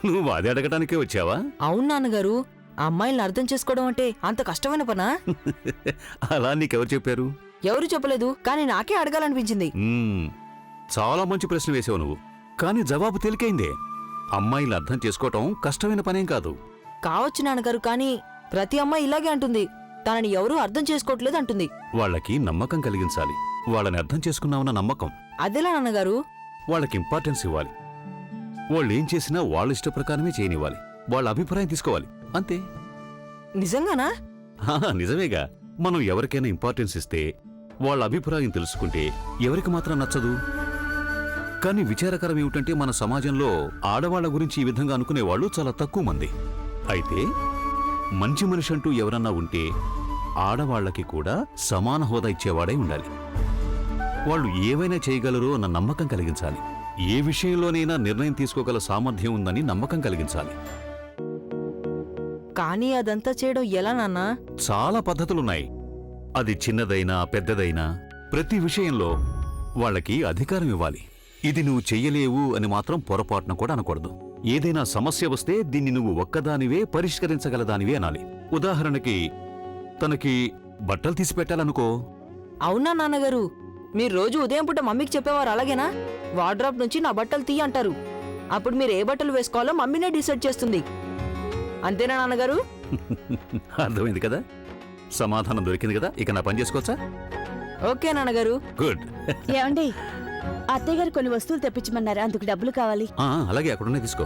నువ్వు అది అడగటానికే వచ్చావా? అవును నాన్నగారు, ఆ అమ్మాయిల్ని అర్థం చేసుకోవడం అంటే అంత కష్టమైన పనా? అలా నీకెవరు చెప్పారు? ఎవరు చెప్పలేదు, కానీ నాకే అడగాలనిపించింది. చాలా మంచి ప్రశ్న వేసావు నువ్వు, కానీ జవాబు తేలికైందే. అమ్మాయిని అర్థం చేసుకోవటం కష్టమైన పనేం కాదు. కావచ్చు నాన్నగారు, కానీ ప్రతి అమ్మాయి ఇలాగే అంటుంది. తనని ఎవరూ అర్థం చేసుకోవట్లేదు అంటుంది. వాళ్ళకి నమ్మకం కలిగించాలి. వాళ్ళని అర్థం చేసుకున్నామన్న నమ్మకం. అదెలా నాన్నగారు? వాళ్ళకి ఇంపార్టెన్స్ ఇవ్వాలి. వాళ్ళేం చేసినా వాళ్ళ ఇష్ట ప్రకారమే చేయనివ్వాలి. వాళ్ళ అభిప్రాయం తీసుకోవాలి, అంతే. నిజంగానా? నిజమేగా. మనం ఎవరికైనా ఇంపార్టెన్స్ ఇస్తే వాళ్ళ అభిప్రాయం తెలుసుకుంటే ఎవరికి మాత్రం నచ్చదు? కానీ విచారకరం ఏమిటంటే మన సమాజంలో ఆడవాళ్ల గురించి ఈ విధంగా అనుకునేవాళ్లు చాలా తక్కువ మంది. అయితే మంచి మనిషి అంటూ ఎవరన్నా ఉంటే ఆడవాళ్లకి కూడా సమాన హోదా ఇచ్చేవాడై ఉండాలి. వాళ్ళు ఏవైనా చేయగలరు అన్న నమ్మకం కలిగించాలి. ఏ విషయంలోనైనా నిర్ణయం తీసుకోగల సామర్థ్యం ఉందని నమ్మకం కలిగించాలి. కానీ అదంతా చేయడం ఎలా నాన్నా? చాలా పద్ధతులున్నాయి. అది చిన్నదైనా పెద్దదైనా ప్రతి విషయంలో వాళ్ళకి అధికారం ఇవ్వాలి. ఇది నువ్వు చెయ్యలేవు అని మాత్రం పొరపాటున కూడా అనకూడదు. ఏదైనా సమస్య వస్తే దీన్ని నువ్వు ఒక్కదానివే పరిష్కరించగలదానివే అనాలి. ఉదాహరణకి తనకి బట్టలు తీసి పెట్టాలనుకో. అవునా నాన్నగారు, మీరు రోజు ఉదయం పూట మమ్మీకి చెప్పేవారు అలాగేనా? వార్డ్రాప్ నుంచి నా బట్టలు తీయ అంటారు. అప్పుడు మీరు ఏ బట్టలు వేసుకోవాలో మమ్మీనే డిసైడ్ చేస్తుంది. అంతేనా నాన్నగారు? అర్థమైంది కదా, సమాధానం దొరికింది కదా. ఇక నా పని చేసుకోవచ్చా? ఓకే నాన్నగారు. గుడ్. ఏమండి, అత్తయ్య గారు కొన్ని వస్తువులు తెప్పించమన్నారు, అందుకు డబ్బులు కావాలి. అలాగే, అక్కడున్నా తీసుకో.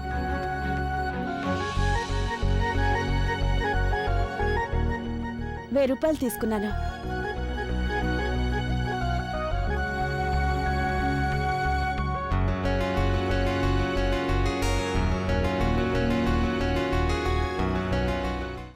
₹1000 తీసుకున్నాను.